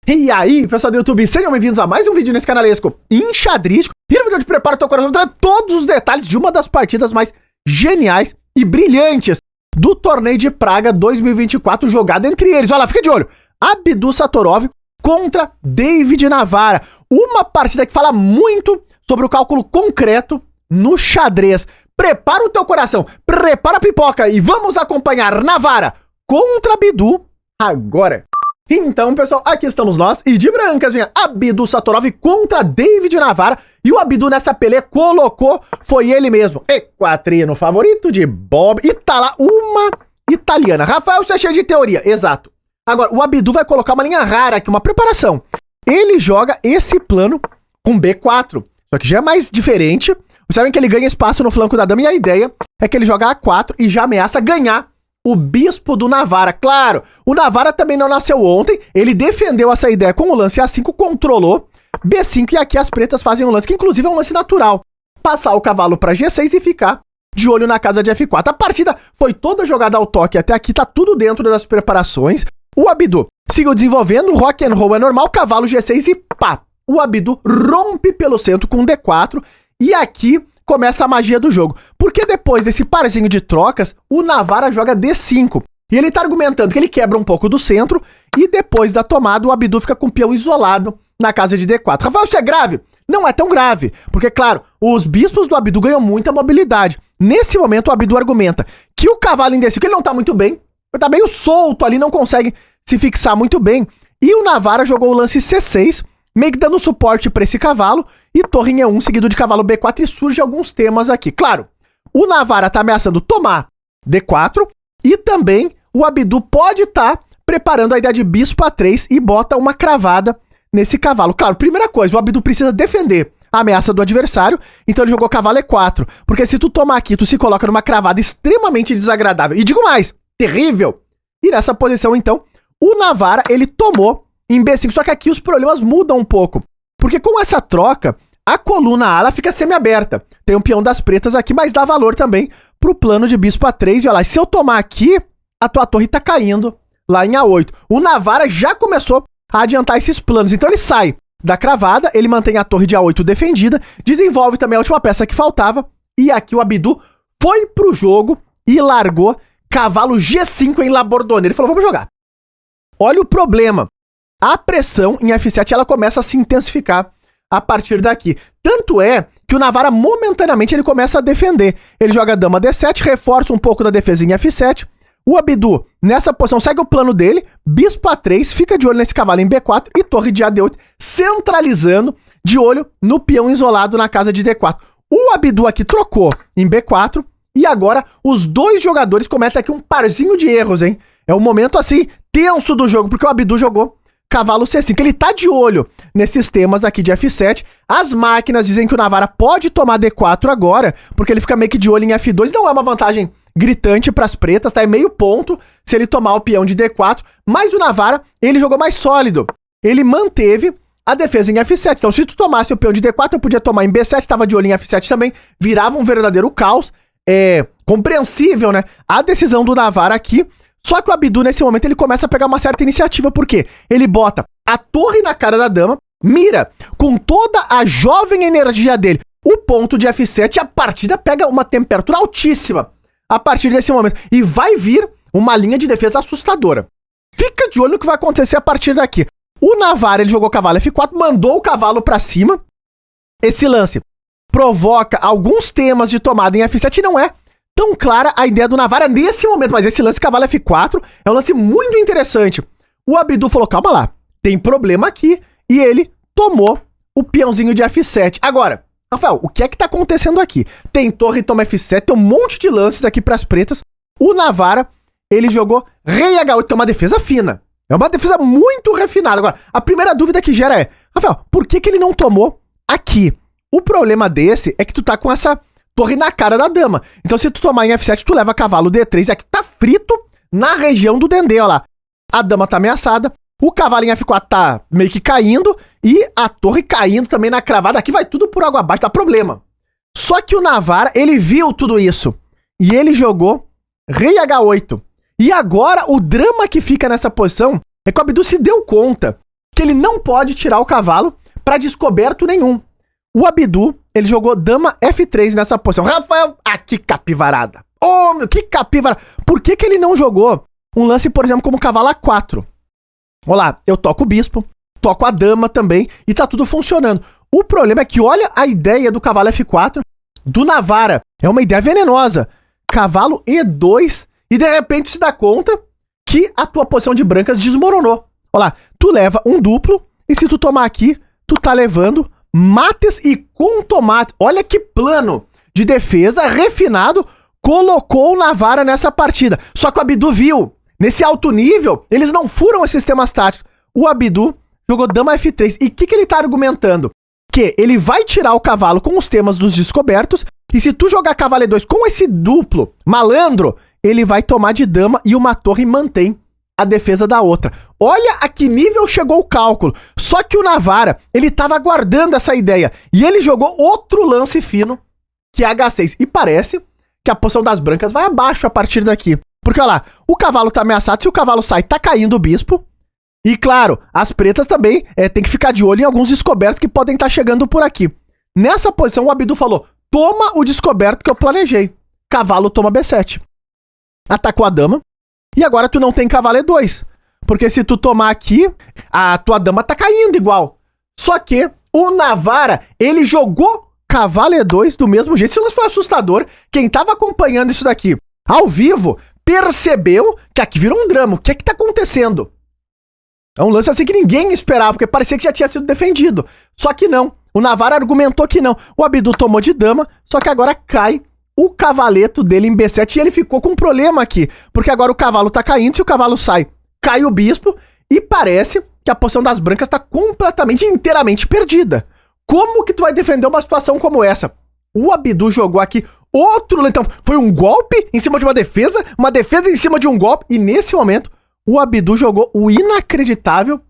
E aí, pessoal do YouTube, sejam bem-vindos a mais um vídeo nesse canalesco enxadrístico. E no vídeo de preparo teu coração, vou trazer todos os detalhes de uma das partidas mais geniais e brilhantes do torneio de Praga 2024, jogado entre eles. Olha lá, fica de olho. Abdu Satorov contra David Navara. Uma partida que fala muito sobre o cálculo concreto no xadrez. Prepara o teu coração, prepara a pipoca e vamos acompanhar Navara contra Abdu agora. Então, pessoal, aqui estamos nós, e de brancas vem Abdu Satorov contra David Navara, e o Abdu nessa peleia colocou, foi ele mesmo, equatrino favorito de Bob, e tá lá uma italiana. Rafael, você é cheio de teoria, exato. Agora, o Abdu vai colocar uma linha rara aqui, uma preparação. Ele joga esse plano com B4, só que já é mais diferente. Vocês sabem que ele ganha espaço no flanco da dama, e a ideia é que ele joga A4 e já ameaça ganhar o bispo do Navara. Claro, o Navara também não nasceu ontem, ele defendeu essa ideia com o lance A5, controlou B5, e aqui as pretas fazem um lance que inclusive é um lance natural. Passar o cavalo para G6 e ficar de olho na casa de F4. A partida foi toda jogada ao toque até aqui, tá tudo dentro das preparações. O Abdu seguiu desenvolvendo, rock and roll é normal, cavalo G6 e pá! O Abdu rompe pelo centro com D4, e aqui começa a magia do jogo, porque depois desse parzinho de trocas, o Navara joga D5, e ele tá argumentando que ele quebra um pouco do centro, e depois da tomada, o Abdu fica com o peão isolado na casa de D4. Rafael, isso é grave? Não é tão grave, porque, claro, os bispos do Abdu ganham muita mobilidade. Nesse momento, o Abdu argumenta que o cavalo em D5, ele não tá muito bem, tá meio solto ali, não consegue se fixar muito bem, e o Navara jogou o lance C6, meio que dando suporte para esse cavalo, e torre em E1 seguido de cavalo B4, e surge alguns temas aqui. Claro, o Navara tá ameaçando tomar D4, e também o Abdu pode estar preparando a ideia de bispo A3 e bota uma cravada nesse cavalo. Claro, primeira coisa, o Abdu precisa defender a ameaça do adversário, então ele jogou cavalo E4, porque se tu tomar aqui, tu se coloca numa cravada extremamente desagradável, e digo mais, terrível. E nessa posição, então, o Navara, ele tomou em B5, só que aqui os problemas mudam um pouco, porque com essa troca, a coluna A ela fica semi-aberta. Tem um peão das pretas aqui, mas dá valor também pro plano de bispo A3. E olha lá, se eu tomar aqui, a tua torre tá caindo lá em A8. O Navara já começou a adiantar esses planos, então ele sai da cravada, ele mantém a torre de A8 defendida, desenvolve também a última peça que faltava, e aqui o Abdu foi pro jogo e largou cavalo G5 em Labordone. Ele falou, vamos jogar. Olha o problema. A pressão em F7 ela começa a se intensificar a partir daqui. Tanto é que o Navara momentaneamente ele começa a defender. Ele joga dama D7, reforça um pouco da defesa em F7. O Abdu, nessa posição, segue o plano dele, bispo A3, fica de olho nesse cavalo em B4 e torre de AD8, centralizando, de olho no peão isolado na casa de D4. O Abdu aqui trocou em B4 e agora os dois jogadores cometem aqui um parzinho de erros, hein? É um momento assim tenso do jogo, porque o Abdu jogou cavalo C5, ele tá de olho nesses temas aqui de F7. As máquinas dizem que o Navara pode tomar D4 agora, porque ele fica meio que de olho em F2. Não é uma vantagem gritante pras pretas, tá? É meio ponto se ele tomar o peão de D4. Mas o Navara, ele jogou mais sólido. Ele manteve a defesa em F7. Então, se tu tomasse o peão de D4, eu podia tomar em B7, tava de olho em F7 também. Virava um verdadeiro caos. É compreensível, né? A decisão do Navara aqui. Só que o Abdu, nesse momento, ele começa a pegar uma certa iniciativa, porque ele bota a torre na cara da dama, mira com toda a jovem energia dele o ponto de F7, e a partida pega uma temperatura altíssima a partir desse momento. E vai vir uma linha de defesa assustadora. Fica de olho no que vai acontecer a partir daqui. O Navara, ele jogou cavalo F4, mandou o cavalo pra cima. Esse lance provoca alguns temas de tomada em F7 e não é tão clara a ideia do Navara nesse momento, mas esse lance cavalo F4 é um lance muito interessante. O Abdu falou, calma lá, tem problema aqui, e ele tomou o peãozinho de F7. Agora, Rafael, o que é que tá acontecendo aqui? Tem torre, toma F7, tem um monte de lances aqui pras pretas. O Navara, ele jogou rei H8, que é uma defesa fina. É uma defesa muito refinada. Agora, a primeira dúvida que gera é, Rafael, por que ele não tomou aqui? O problema desse é que tu tá com essa torre na cara da dama. Então, se tu tomar em F7, tu leva cavalo D3, aqui tá frito na região do dendê, ó lá. A dama tá ameaçada, o cavalo em F4 tá meio que caindo, e a torre caindo também na cravada. Aqui vai tudo por água abaixo, dá problema. Só que o Navara, ele viu tudo isso, e ele jogou rei H8. E agora, o drama que fica nessa posição é que o Abdu se deu conta que ele não pode tirar o cavalo pra descoberto nenhum. O Abdu, ele jogou dama F3 nessa posição. Rafael, que capivarada. Oh, meu, que capivarada. Por que ele não jogou um lance, por exemplo, como cavalo A4? Olha lá, eu toco o bispo, toco a dama também e tá tudo funcionando. O problema é que olha a ideia do cavalo F4 do Navara. É uma ideia venenosa. Cavalo E2 e de repente se dá conta que a tua posição de brancas desmoronou. Olha lá, tu leva um duplo e se tu tomar aqui, tu tá levando mates e com tomate. Olha que plano de defesa refinado colocou o Navara nessa partida. Só que o Abdu viu, nesse alto nível, eles não furam esses sistemas táticos. O Abdu jogou dama F3. E o que ele tá argumentando? Que ele vai tirar o cavalo com os temas dos descobertos, e se tu jogar cavalo E2 com esse duplo malandro, ele vai tomar de dama e uma torre mantém a defesa da outra. Olha a que nível chegou o cálculo. Só que o Navara, ele tava aguardando essa ideia, e ele jogou outro lance fino, que é H6. E parece que a posição das brancas vai abaixo a partir daqui. Porque, olha lá, o cavalo tá ameaçado, se o cavalo sai, tá caindo o bispo. E, claro, as pretas também tem que ficar de olho em alguns descobertos que podem estar chegando por aqui. Nessa posição, o Abdu falou, toma o descoberto que eu planejei. Cavalo toma B7. Atacou a dama. E agora tu não tem cavalo E2. Porque se tu tomar aqui, a tua dama tá caindo igual. Só que o Navara, ele jogou cavalo E2 do mesmo jeito. Isso foi assustador. Quem tava acompanhando isso daqui ao vivo percebeu que aqui virou um drama. O que é que tá acontecendo? É um lance assim que ninguém esperava, porque parecia que já tinha sido defendido. Só que não. O Navara argumentou que não. O Abdu tomou de dama, só que agora cai o cavaleto dele em B7 e ele ficou com um problema aqui. Porque agora o cavalo tá caindo, se o cavalo sai, cai o bispo e parece que a posição das brancas tá completamente, inteiramente perdida. Como que tu vai defender uma situação como essa? O Abdu jogou aqui outro... Então, foi um golpe em cima de uma defesa em cima de um golpe, e nesse momento o Abdu jogou o inacreditável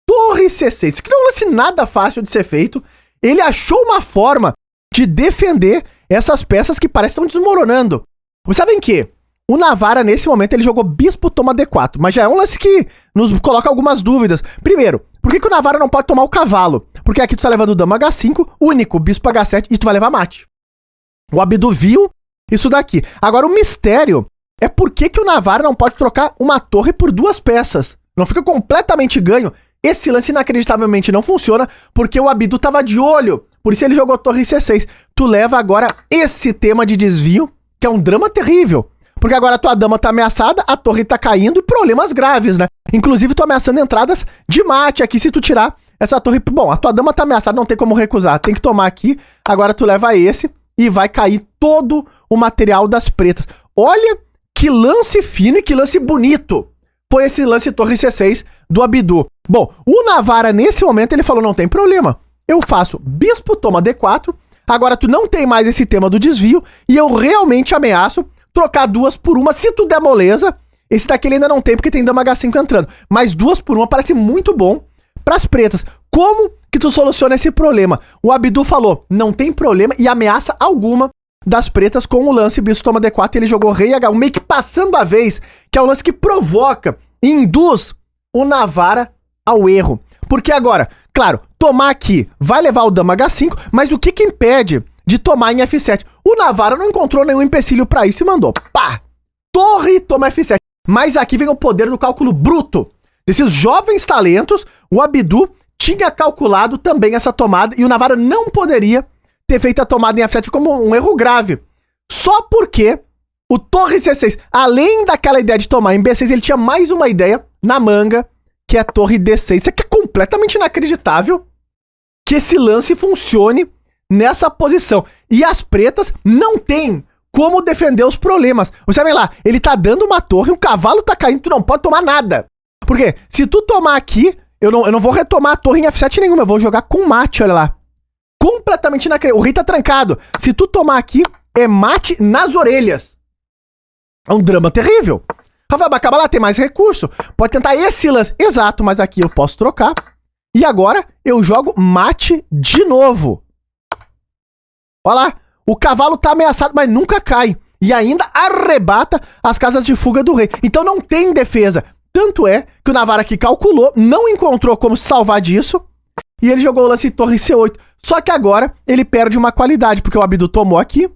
torre C6, que não é um lance nada fácil de ser feito. Ele achou uma forma de defender essas peças que parecem estar desmoronando. Vocês sabem que o Navara, nesse momento, ele jogou bispo toma D4, mas já é um lance que nos coloca algumas dúvidas. Primeiro, por que o Navara não pode tomar o cavalo? Porque aqui tu tá levando dama H5, único, bispo H7, e tu vai levar mate. O Abdu viu isso daqui. Agora, o mistério é por que o Navara não pode trocar uma torre por duas peças. Não fica completamente ganho. Esse lance inacreditavelmente não funciona, porque o Abdu tava de olho. Por isso ele jogou torre C6. Tu leva agora esse tema de desvio, que é um drama terrível. Porque agora a tua dama tá ameaçada, a torre tá caindo e problemas graves, né? Inclusive, tô ameaçando entradas de mate aqui se tu tirar essa torre. Bom, a tua dama tá ameaçada, não tem como recusar. Tem que tomar aqui. Agora tu leva esse e vai cair todo o material das pretas. Olha que lance fino e que lance bonito foi esse lance torre C6 do Abdu. Bom, o Navara, nesse momento, ele falou, não tem problema. Eu faço bispo toma D4, agora tu não tem mais esse tema do desvio, e eu realmente ameaço trocar duas por uma. Se tu der moleza, esse daqui ele ainda não tem, porque tem dama H5 entrando. Mas duas por uma parece muito bom pras pretas. Como que tu soluciona esse problema? O Abdu falou, não tem problema e ameaça alguma das pretas com o lance bispo toma D4, ele jogou rei H1, meio que passando a vez, que é o lance que provoca e induz o Navara ao erro. Porque agora, claro, tomar aqui vai levar o dama H5, mas o que impede de tomar em F7? O Navara não encontrou nenhum empecilho pra isso e mandou, pá, torre toma F7. Mas aqui vem o poder do cálculo bruto desses jovens talentos. O Abdu tinha calculado também essa tomada e o Navara não poderia ter feito a tomada em F7 como um erro grave. Só porque o torre C6, além daquela ideia de tomar em B6, ele tinha mais uma ideia na manga, que é a torre D6. Isso aqui é completamente inacreditável que esse lance funcione nessa posição. E as pretas não têm como defender os problemas. Você sabe lá, ele tá dando uma torre, o cavalo tá caindo, tu não pode tomar nada. Porque se tu tomar aqui, eu não vou retomar a torre em F7 nenhuma, eu vou jogar com mate, olha lá. Completamente inacreditável. O rei tá trancado. Se tu tomar aqui, é mate nas orelhas. É um drama terrível. Rafael, acaba lá, tem mais recurso. Pode tentar esse lance. Exato, mas aqui eu posso trocar. E agora eu jogo mate de novo. Olha lá. O cavalo tá ameaçado, mas nunca cai. E ainda arrebata as casas de fuga do rei. Então não tem defesa. Tanto é que o Navarra aqui calculou, não encontrou como se salvar disso, e ele jogou o lance torre C8. Só que agora ele perde uma qualidade, porque o Abdu tomou aqui,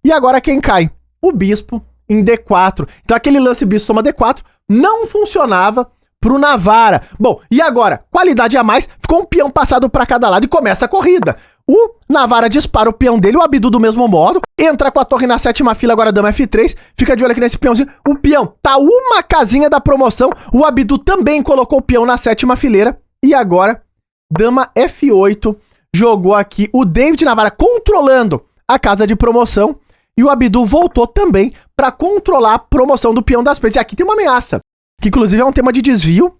e agora quem cai? O bispo em D4. Então aquele lance bispo toma D4 não funcionava pro Navarra. Bom, e agora? Qualidade a mais, ficou um peão passado para cada lado e começa a corrida. O Navarra dispara o peão dele, o Abdu do mesmo modo, entra com a torre na 7ª fila, agora dama F3, fica de olho aqui nesse peãozinho. O peão tá uma casinha da promoção, o Abdu também colocou o peão na 7ª fileira, e agora dama F8, jogou aqui o David Navarra controlando a casa de promoção, e o Abdu voltou também para controlar a promoção do peão das peças. E aqui tem uma ameaça, que inclusive é um tema de desvio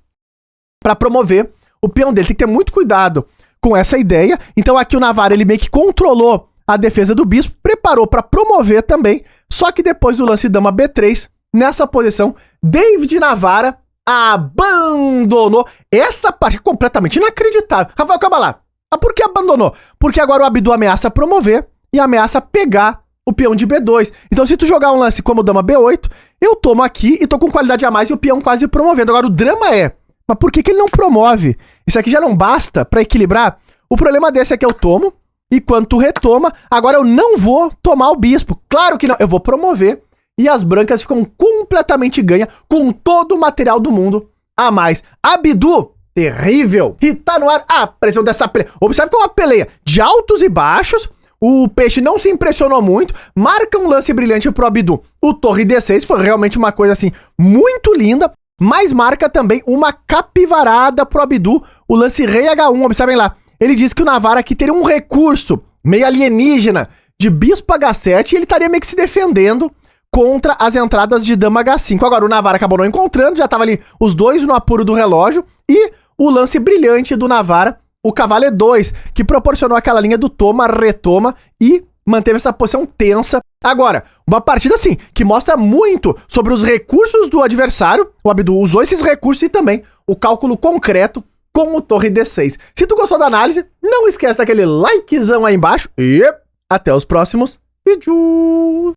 para promover o peão dele. Tem que ter muito cuidado com essa ideia. Então aqui o Navarra, ele meio que controlou a defesa do bispo, preparou para promover também, só que depois do lance dama B3, nessa posição, David Navarra abandonou. Essa parte é completamente inacreditável. Rafael, calma lá. Por que abandonou? Porque agora o Abdu ameaça promover e ameaça pegar o peão de B2. Então se tu jogar um lance como dama B8, eu tomo aqui e tô com qualidade a mais e o peão quase promovendo. Agora o drama é, mas por que ele não promove? Isso aqui já não basta pra equilibrar? O problema desse é que eu tomo, e quando tu retoma, agora eu não vou tomar o bispo. Claro que não, eu vou promover, e as brancas ficam completamente ganha, com todo o material do mundo a mais. Abdu, terrível! E tá no ar a pressão dessa peleia. Observe que é uma peleia de altos e baixos. O peixe não se impressionou muito, marca um lance brilhante pro Abdu. O torre D6 foi realmente uma coisa assim, muito linda, mas marca também uma capivarada pro Abdu, o lance rei H1, observem lá. Ele disse que o Navarra aqui teria um recurso meio alienígena de bispo H7 e ele estaria meio que se defendendo contra as entradas de dama H5. Agora o Navarra acabou não encontrando, já tava ali os dois no apuro do relógio, e o lance brilhante do Navarra, o cavalo E2, que proporcionou aquela linha do toma, retoma e manteve essa posição tensa. Agora, uma partida assim, que mostra muito sobre os recursos do adversário. O Abdu usou esses recursos e também o cálculo concreto com o torre D6. Se tu gostou da análise, não esquece daquele likezão aí embaixo e até os próximos vídeos.